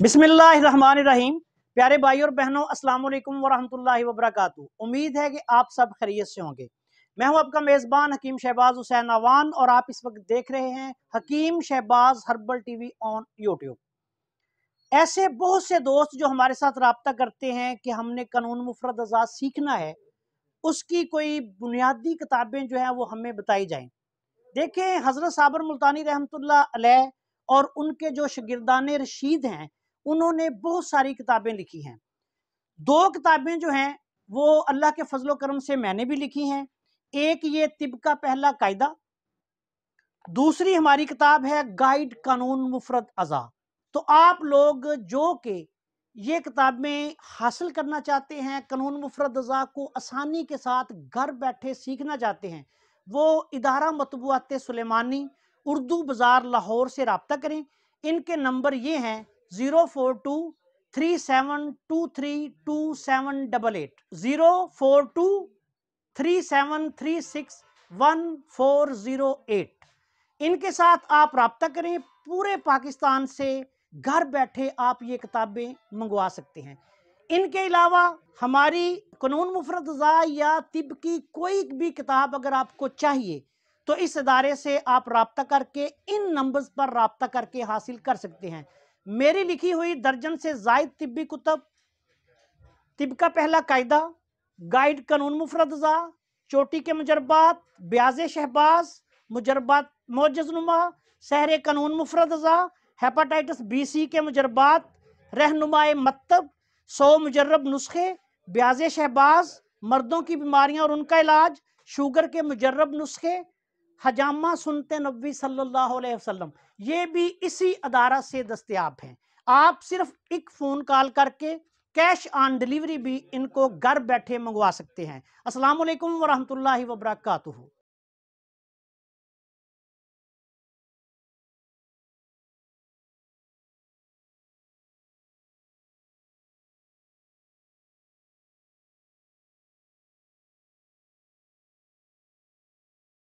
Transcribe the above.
बिस्मिल्लाहिर्रहमानिर्रहीम। प्यारे भाई और बहनों, अस्सलाम वालेकुम वरहमतुल्लाहि वबरकातुहू। उम्मीद है कि आप सब खैरियत से होंगे। मैं हूं आपका मेज़बान हकीम शहबाज हुसैन अवान और आप इस वक्त देख रहे हैं Hakeem Shahbaz herbal TV on YouTube. ऐसे बहुत से दोस्त जो हमारे साथ रब्ता करते हैं कि हमने कानून मुफरद अज़ा सीखना है, उसकी कोई बुनियादी किताबें जो हैं वो हमें बताई जाएं। देखें, हज़रत साबर मुल्तानी रहमतुल्लाह अलैह और उनके जो शागिर्दान रशीद हैं, उन्होंने बहुत सारी किताबें लिखी हैं। दो किताबें जो हैं वो अल्लाह के फजलो करम से मैंने भी लिखी हैं। एक ये तिब का पहला कायदा, दूसरी हमारी किताब है गाइड कानून मुफरद अज़ा। तो आप लोग जो कि ये किताबें हासिल करना चाहते हैं, कानून मुफरद अज़ा को आसानी के साथ घर बैठे सीखना चाहते हैं, वो इदारा मतबूआत सुलेमानी उर्दू बाज़ार लाहौर से रब्ता करें। इनके नंबर ये हैं 04237232788, 04237361408। इनके साथ आप रब्ता करें। पूरे पाकिस्तान से घर बैठे आप ये किताबें मंगवा सकते हैं। इनके अलावा हमारी कानून मुफरद अज़ा या तिब की कोई भी किताब अगर आपको चाहिए तो इस इदारे से आप रब्ता करके इन नंबर्स पर रब्ता करके हासिल कर सकते हैं। मेरी लिखी हुई दर्जन से ज़ायद तिब्बी कुतब, तिब का पहला कायदा, गाइड कानून मुफरद अज़ा, चोटी के मुजरबात, ब्याज़े शहबाज, मुजरबात मोजज़नुमा, सहरे कानून मुफरद अज़ा, हेपाटाइटिस बी-सी के मुजरबात, रहनुमाए मकतब, 100 मुजर्रब नुस्खे, ब्याज़े शहबाज, मर्दों की बीमारियां और उनका इलाज, शुगर के मुजर्रब नुस्खे, हजामा सुनते नबी सल्लल्लाहु अलैहि वसल्लम, ये भी इसी अदारा से दस्तयाब हैं। आप सिर्फ एक फ़ोन कॉल करके कैश ऑन डिलीवरी भी इनको घर बैठे मंगवा सकते हैं। अस्सलाम वालेकुम वरहमतुल्लाहि वबरकातुहू।